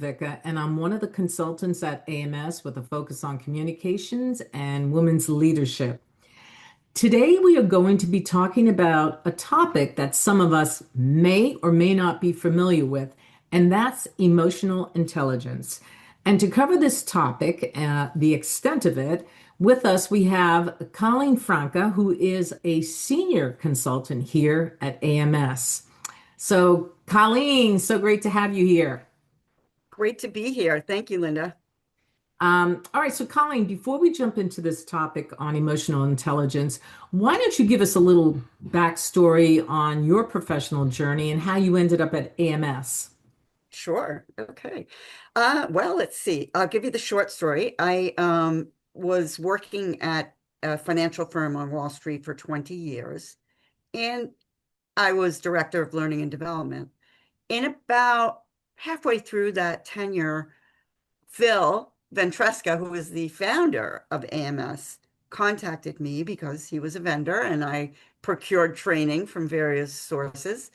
Vica, and I'm one of the consultants at AMS with a focus on communications and women's leadership. Today, we are going to be talking about a topic that some of us may or may not be familiar with, and that's emotional intelligence. And to cover this topic, the extent of it, with us we have Colleen Franca, who is a senior consultant here at AMS. So, Colleen, so great to have you here. Great to be here. Thank you, Linda. All right, so Colleen, before we jump into this topic on emotional intelligence, why don't you give us a little backstory on your professional journey and how you ended up at AMS? Sure. Okay. Well, let's see. I'll give you the short story. I was working at a financial firm on Wall Street for 20 years, and I was director of learning and development. And about halfway through that tenure, Phil Ventresca, who is the founder of AMS, contacted me because he was a vendor and I procured training from various sources.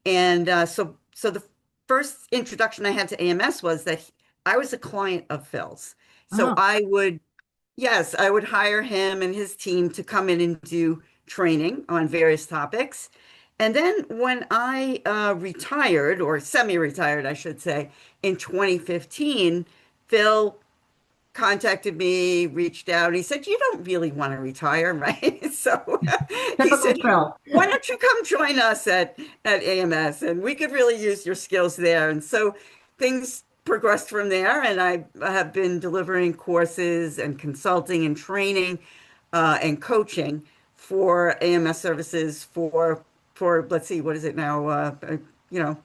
And so the first introduction I had to AMS was that I was a client of Phil's. So Oh, yes, I would hire him and his team to come in and do training on various topics. And then when I retired, or semi-retired, I should say, in 2015, Phil contacted me, reached out. He said, "You don't really want to retire, right?" So he typical said, Phil. "Why don't you come join us at AMS? And we could really use your skills there." And so things progressed from there. And I have been delivering courses and consulting and training and coaching for AMS services for let's see, what is it now? You know,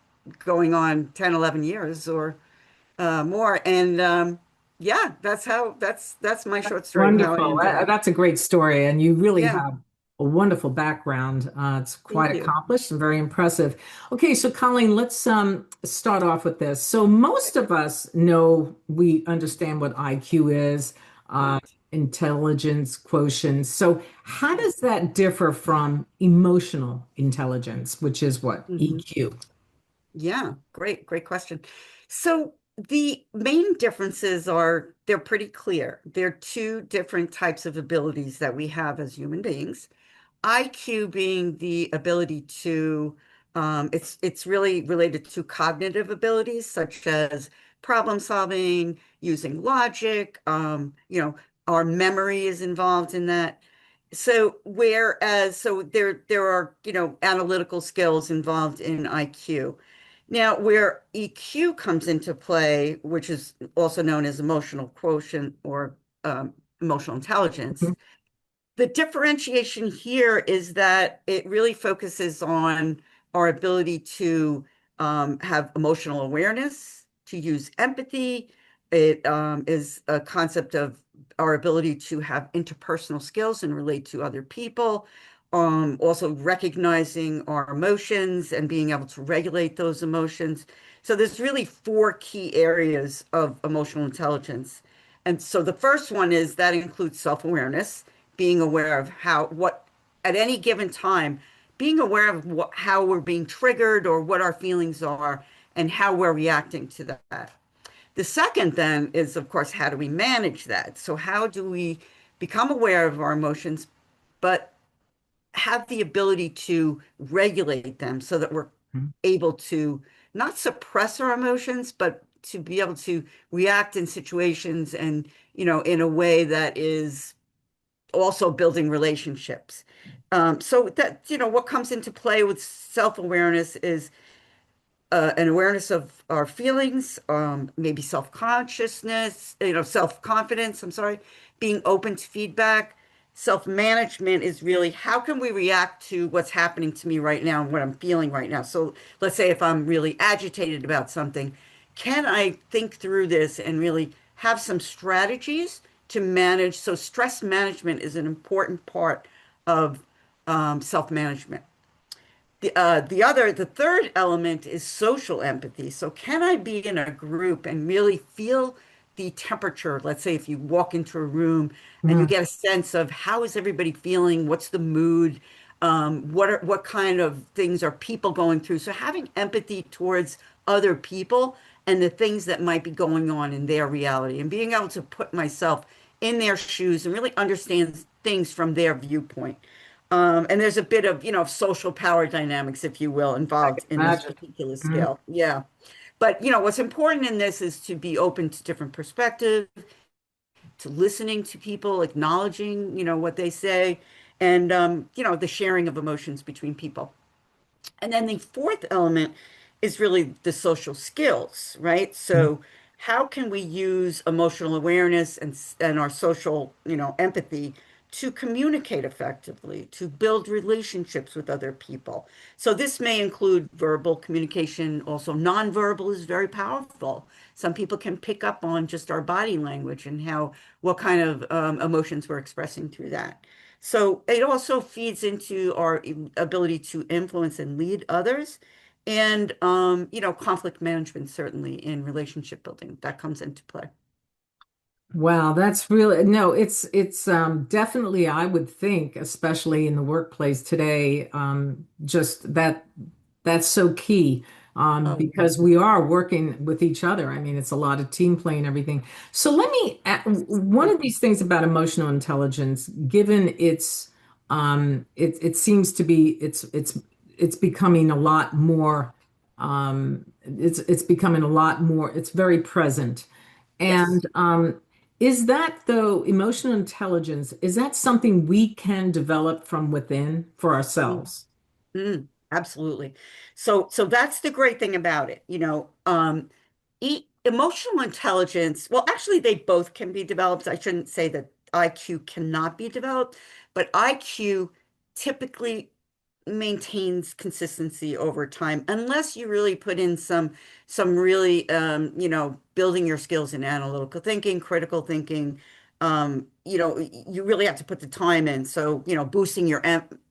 going on 10, 11 years or more. And yeah, that's my short story of how I Wonderful. ended up. That's a great story, and you really Yeah, have a wonderful background. It's thank quite you. accomplished and very impressive. Okay, so Colleen, let's start off with this. So most of us know we understand what IQ is, uh, Right. intelligence quotient. So how Yeah. does that differ from emotional intelligence, which is what? Mhm. EQ? Yeah, great question. So the main differences are they're pretty clear. They're two different types of abilities that we have as human beings. IQ being the ability to, it's really related to cognitive abilities such as problem solving, using logic. Our memory is involved in that. So there are, analytical skills involved in IQ. Now, where EQ comes into play, which is also known as emotional quotient or emotional intelligence, the differentiation here is that it really focuses on our ability to have emotional awareness, to use empathy. It is a concept of our ability to have interpersonal skills and relate to other people. Also recognizing our emotions and being able to regulate those emotions. So there's really four key areas of emotional intelligence. And so the first one is that includes self-awareness, being aware of what, at any given time, being aware of how we're being triggered or what our feelings are and how we're reacting to that. The second then is, of course, how do we manage that? So how do we become aware of our emotions, but have the ability to regulate them so that we're able to not suppress our emotions, but to be able to react in situations and, in a way that is also building relationships. So that, what comes into play with self-awareness is an awareness of our feelings, maybe self-consciousness, self-confidence, I'm sorry, being open to feedback. Self-management is really how can we react to what's happening to me right now and what I'm feeling right now. So let's say if I'm really agitated about something, can I think through this and really have some strategies to manage? So stress management is an important part of self-management. The third element is social empathy. So can I be in a group and really feel the temperature? Let's say if you walk into a room and you Mhm. get a sense of how is everybody feeling, what's the mood, what kind of things are people going through? So having empathy towards other people and the things that might be going on in their reality, and being able to put myself in their shoes and really understand things from their viewpoint. And there's a bit of, social power dynamics, if you will, I involved can in this imagine. particular Mhm. skill. Yeah. But, what's important in this is to be open to different perspectives, to listening to people, acknowledging, what they say, and, the sharing of emotions between people. And then the fourth element is really the social skills, right? So how can we use emotional awareness and our social, empathy to communicate effectively, to build relationships with other people? So this may include verbal communication. Also, nonverbal is very powerful. Some people can pick up on just our body language and what kind of emotions we're expressing through that. So it also feeds into our ability to influence and lead others. And, conflict management, certainly in relationship building, that comes into play. Wow, that's really no, it's definitely I would think, especially in the workplace today, just that's so key Oh, because we are working with each other. I mean, it's a lot of team play and everything. So one of these things about emotional intelligence, given it seems to be it's becoming a lot more it's becoming a lot more, it's very present. yes. And is that, though, emotional intelligence, is that something we can develop from within for ourselves? Absolutely. So that's the great thing about it. Emotional intelligence, well, actually, they both can be developed. I shouldn't say that IQ cannot be developed, but IQ typically maintains consistency over time unless you really put in some really building your skills in analytical thinking, critical thinking. You really have to put the time in. So, boosting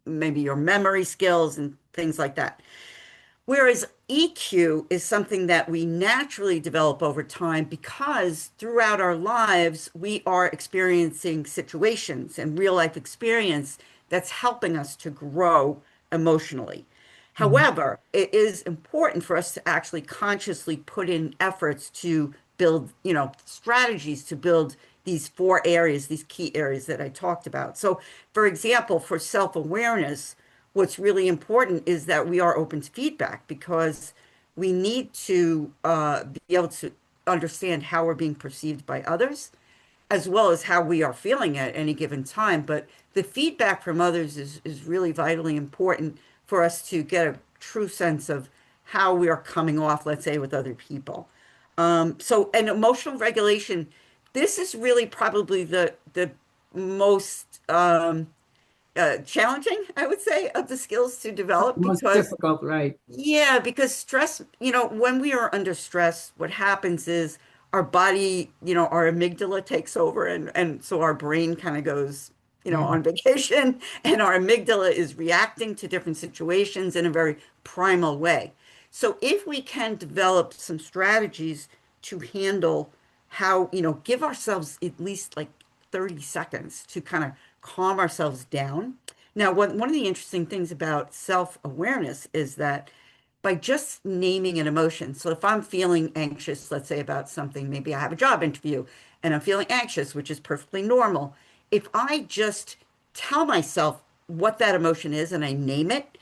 maybe your memory skills and things like that. Whereas EQ is something that we naturally develop over time because throughout our lives, we are experiencing situations and real life experience that's helping us to grow emotionally. Mhm. However, it is important for us to actually consciously put in efforts to build, strategies to build these four areas, these key areas that I talked about. So, for example, for self-awareness, what's really important is that we are open to feedback because we need to be able to understand how we're being perceived by others, as well as how we are feeling at any given time. But the feedback from others is really vitally important for us to get a true sense of how we are coming off, let's say, with other people. So, and emotional regulation, this is really probably the most challenging, I would say, of the skills to develop Most because difficult, right? yeah, because stress, when we are under stress, what happens is our body, our amygdala takes over and so our brain kind of goes, Mhm. on vacation and our amygdala is reacting to different situations in a very primal way. So if we can develop some strategies to handle how, give ourselves at least like 30 seconds to kind of calm ourselves down. Now, one of the interesting things about self-awareness is that by just naming an emotion. So if I'm feeling anxious, let's say about something, maybe I have a job interview and I'm feeling anxious, which is perfectly normal. If I just tell myself what that emotion is and I name it,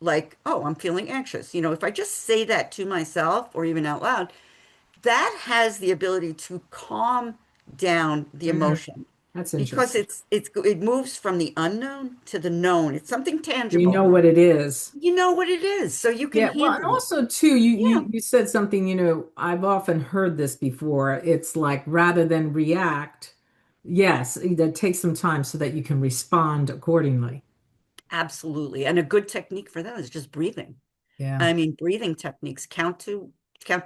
like, oh, I'm feeling anxious. If I just say that to myself or even out loud, that has the ability to calm down the Mhm. emotion That's because interesting. it moves from the unknown to the known. It's something You tangible. know what it is. You know what it is, so you can Yeah, well, and handle it. also too, Yeah, you said something, I've often heard this before. It's like rather than react, yes, that takes some time so that you can respond accordingly. absolutely. And a good technique for that is just breathing. Yeah. I mean, breathing techniques, count to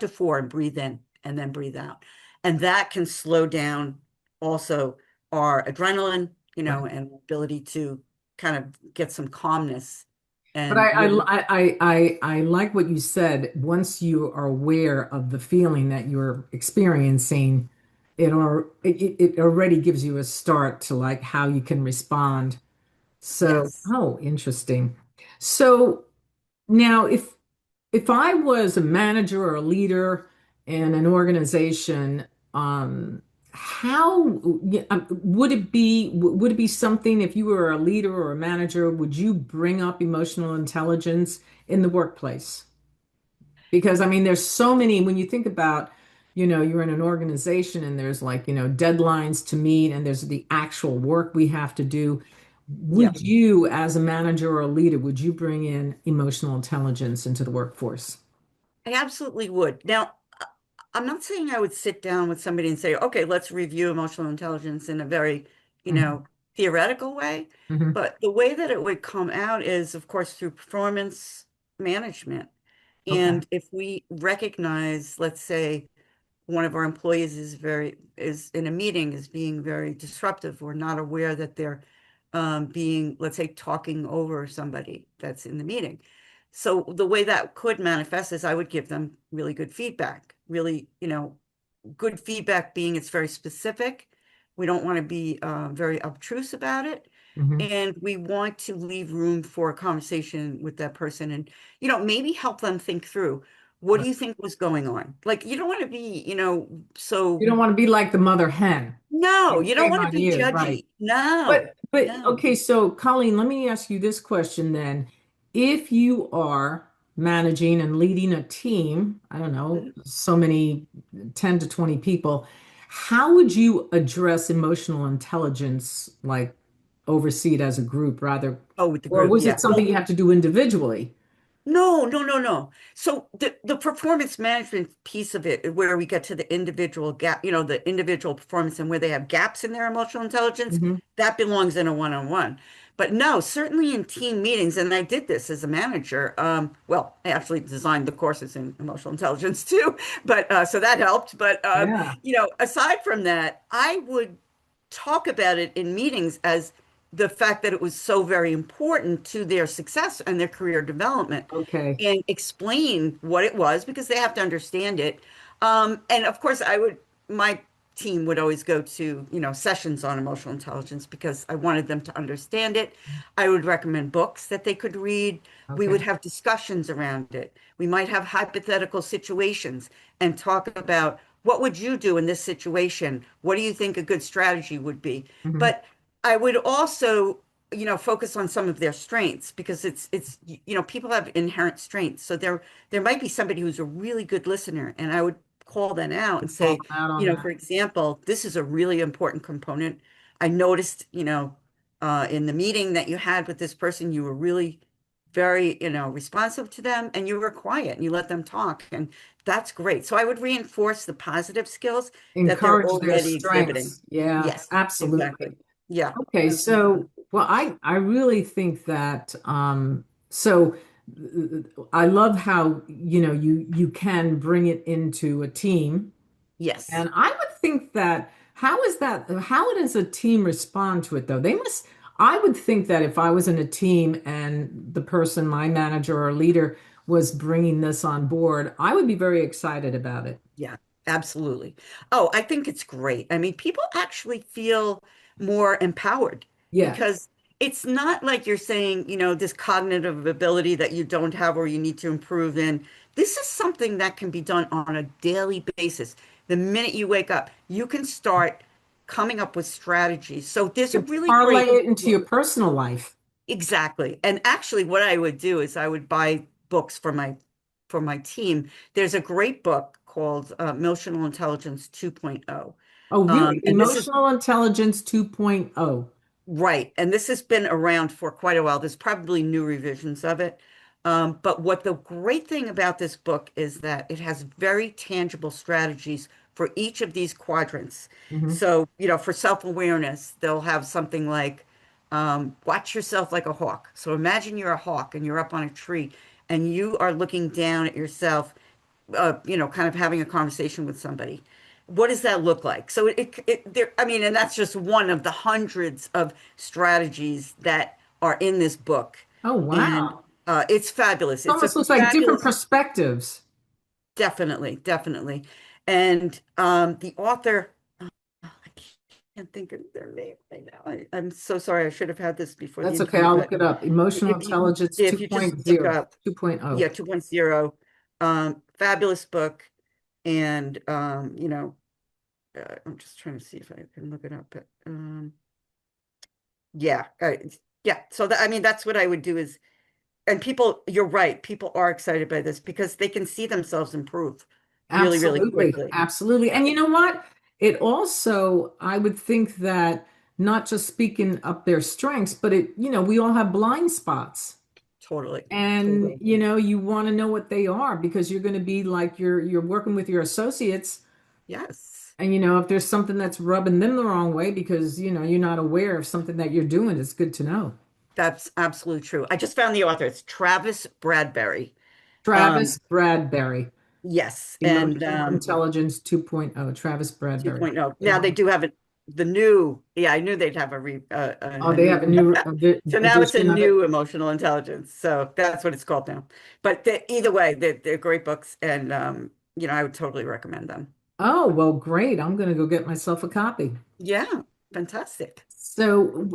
four and breathe in and then breathe out. And that can slow down also our adrenaline, Right. and ability to kind of get some calmness But and really, I like what you said. Once you are aware of the feeling that you're experiencing, it already gives you a start to like how you can respond. So, yes. oh, interesting. So now if I was a manager or a leader in an organization, how yeah, would it be something if you were a leader or a manager, would you bring up emotional intelligence in the workplace? Because I mean, there's so many when you think about, you're in an organization and there's like, deadlines to meet and there's the actual work we have to do. Yeah, Would you, as a manager or a leader, would you bring in emotional intelligence into the workforce? I absolutely would. Now, I'm not saying I would sit down with somebody and say, okay, let's review emotional intelligence in a very, you Hmm. know, theoretical way. Hmm. But the way that it would come out is, of course, through performance management. Okay. And if we recognize, let's say, one of our employees is in a meeting is being very disruptive or not aware that they're being, let's say, talking over somebody that's in the meeting. So the way that could manifest is I would give them really good feedback, really, good feedback being it's very specific. We don't want to be very obtruse about it. Hmm. And we want to leave room for a conversation with that person and, maybe help them think through what do you think was going on? Like, you don't want to be, You so don't want to be like the mother hen. no, you don't Shame want to on be you, right? judgy. No, But no. okay, so Colleen, let me ask you this question then. If you are managing and leading a team, I don't know, Mhm. so many 10 to 20 people, how would you address emotional intelligence, like oversee it as a group rather, Oh, with the or group. was it Yeah. something Well, you have to do individually? no, no, no, no. So the performance management piece of it, where we get to the individual gap, the individual performance and where they have gaps in their emotional intelligence, Hmm. that belongs in a one-on-one. But no, certainly in team meetings, and I did this as a manager. Well, I actually designed the courses in emotional intelligence too, but so that helped. But Yeah. aside from that, I would talk about it in meetings as the fact that it was so very important to their success and their career development Okay. and explain what it was because they have to understand it. And of course, my team would always go to, sessions on emotional intelligence because I wanted them to understand it. I would recommend books that they could read. We would Okay. have discussions around it. We might have hypothetical situations and talk about what would you do in this situation? What do you think a good strategy would be? Hmm. But I would also, focus on some of their strengths because people have inherent strengths. So there might be somebody who's a really good listener, and I would call them out and Call say, them out on that. for example, this is a really important component. I noticed, in the meeting that you had with this person, you were really very, responsive to them and you were quiet and you let them talk. And that's great. So I would reinforce the positive skills that they're Encourage their already exhibiting. strengths. Yeah, Yes, exactly. absolutely. Yeah, Okay, absolutely. so well, I really think that so I love how you can bring it into a team, Yes. and I would think that how does a team respond to it though? I would think that if I was in a team and the person, my manager or leader, was bringing this on board, I would be very excited about it. Yeah, absolutely. Oh, I think it's great. I mean, people actually feel more empowered Yeah. because it's not like you're saying, this cognitive ability that you don't have or you need to improve in. This is something that can be done on a daily basis. The minute you wake up, you can start coming up with strategies. So there's a To really parlay great it into your book. personal life. Exactly. And actually what I would do is I would buy books for my team. There's a great book called Emotional Intelligence 2.0. Oh, really? And this is Emotional Intelligence 2.0. right. And this has been around for quite a while. There's probably new revisions of it. But what the great thing about this book is that it has very tangible strategies for each of these quadrants. Hmm. So, for self-awareness, they'll have something like watch yourself like a hawk. So imagine you're a hawk and you're up on a tree and you are looking down at yourself, kind of having a conversation with somebody. What does that look like? So there, I mean, and that's just one of the hundreds of strategies that are in this book. Oh, And wow. it's fabulous. It It's a almost looks like different fabulous, perspectives. definitely, definitely. And the author, I can't think of their name right now. I'm so sorry. I should have had this before the That's okay. interview, I'll but look it up. Emotional if you Intelligence if you just look 2.0, up, 2.0. yeah, 2.0, fabulous book. And, I'm just trying to see if I can look it up, but, yeah, yeah. So that, I mean, that's what I would do is, and people, you're right, people are excited by this because they can see themselves improve really, really Absolutely, quickly. absolutely. And you know what? It also, I would think that not just speaking up their strengths, but we all have blind spots. Totally, And totally. you want to know what they are because you're going to be like you're working with your associates. Yes, And if there's something that's rubbing them the wrong way because you're not aware of something that you're doing, it's good to know. that's absolutely true. I just found the author. It's Travis Bradberry. Um, Travis Bradberry, yes, and Emotional Intelligence 2.0, Travis Bradberry. 2.0. Okay, Now they well, do have it, the new, yeah, I knew they'd have oh, a they have new. a new So now it's a edition of it. new emotional intelligence. So that's what it's called now. But either way, they're great books, and I would totally recommend them. Oh, well, great. I'm going to go get myself a copy. Yeah, fantastic. So,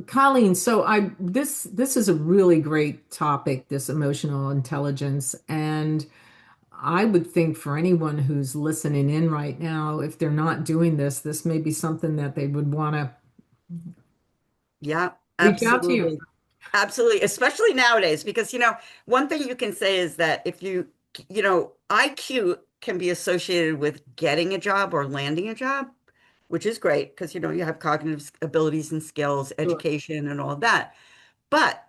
Colleen, so this is a really great topic, this emotional intelligence, and I would think for anyone who's listening in right now, if they're not doing this, this may be something that they would want to Yeah, reach out to you. absolutely. Absolutely, especially nowadays, because one thing you can say is that if IQ can be associated with getting a job or landing a job, which is great because you have cognitive abilities and skills, Sure. education, and all of that. But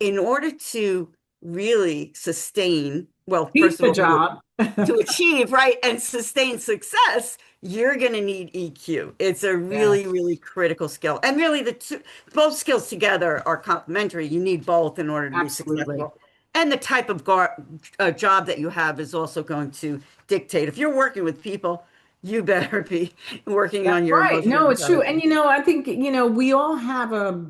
in order to really sustain, well, Keep first of the all, job. to achieve, right, and sustain success, you're going to need EQ. It's a really, Yes, really critical skill. And really, both skills together are complementary. You need both in order to be absolutely. successful. And the type of job that you have is also going to dictate. If you're working with people, you better be working That's on your right. emotional No, it's true. And intelligence. I think, we all have a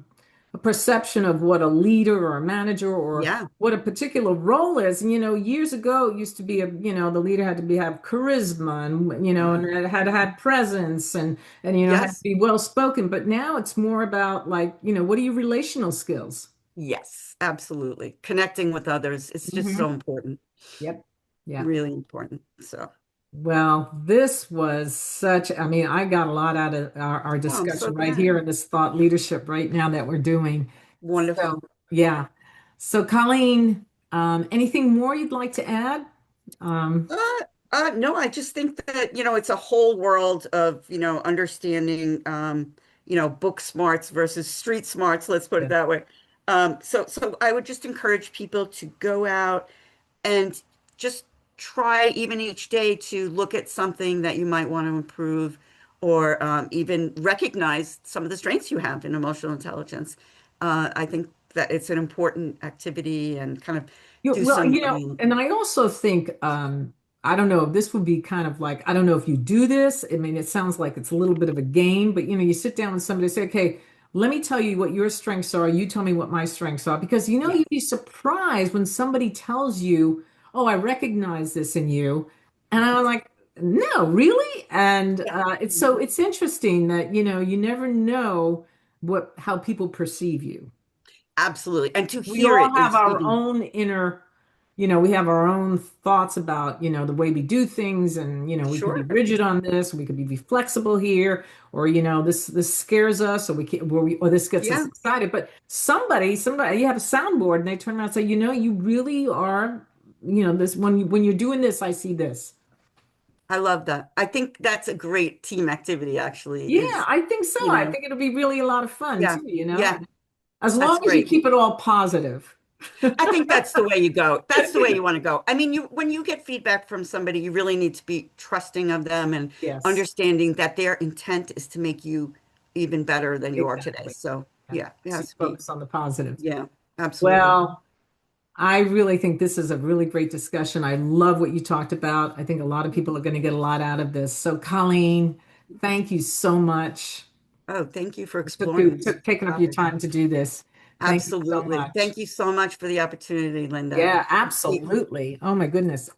perception of what a leader or a manager or Yeah. what a particular role is. And, years ago it used to be the leader had to have charisma and, Yeah. and it had to have presence and, had to Yes. be well spoken. But now it's more about like, what are your relational skills? Yes, absolutely. Connecting with others is just Hmm. so important, Yep. Yeah. really important. So, Well, this was I mean, I got a lot out of our oh, I'm so discussion right glad. here in this thought leadership right now that we're doing. So, Wonderful. yeah. So, Colleen, anything more you'd like to add? Um, No, I just think that, it's a whole world of, understanding, book smarts versus street smarts, let's put it yeah. that way. So I would just encourage people to go out and just try even each day to look at something that you might want to improve or even recognize some of the strengths you have in emotional intelligence. I think that it's an important activity and kind of do Well, some, and I also think, I don't know, this would be kind of like, I don't know if you do this. I mean, it sounds like it's a little bit of a game, but you sit down with somebody and say, okay, let me tell you what your strengths are. You tell me what my strengths are. Because, yeah, you'd be surprised when somebody tells you, oh, I recognize this in you. And I'm like, no, really? And yeah. it's interesting that, you never know how people perceive you. Absolutely. And to We hear all it have is our even, own inner, we have our own thoughts about, the way we do things, and we could be sure. rigid on this, we could be flexible here, or this scares us, or we can't, or this gets us Yeah, excited. But somebody, you have a soundboard, and they turn around and say, you really are, this when you're doing this, I see this. I love that. I think that's a great team activity, actually, Yeah, is, I think so. you I know, think it'll be really a lot of fun yeah, too, yeah, as that's long as you great. keep it all positive. I think that's the way you go. That's the way you want to go. I mean, when you get feedback from somebody, you really need to be trusting of them and Yes, understanding that their intent is to make you even better than you are today. exactly. So, Yeah. yeah, it So has you to be. focus on the positives. Yeah, absolutely. Well, I really think this is a really great discussion. I love what you talked about. I think a lot of people are going to get a lot out of this. So, Colleen, thank you so much. Oh, thank you for It took exploring this taking up your topic. time to do this. Thank you so Absolutely. much. Thank you so much for the opportunity, Linda. Yeah, absolutely. Oh my goodness.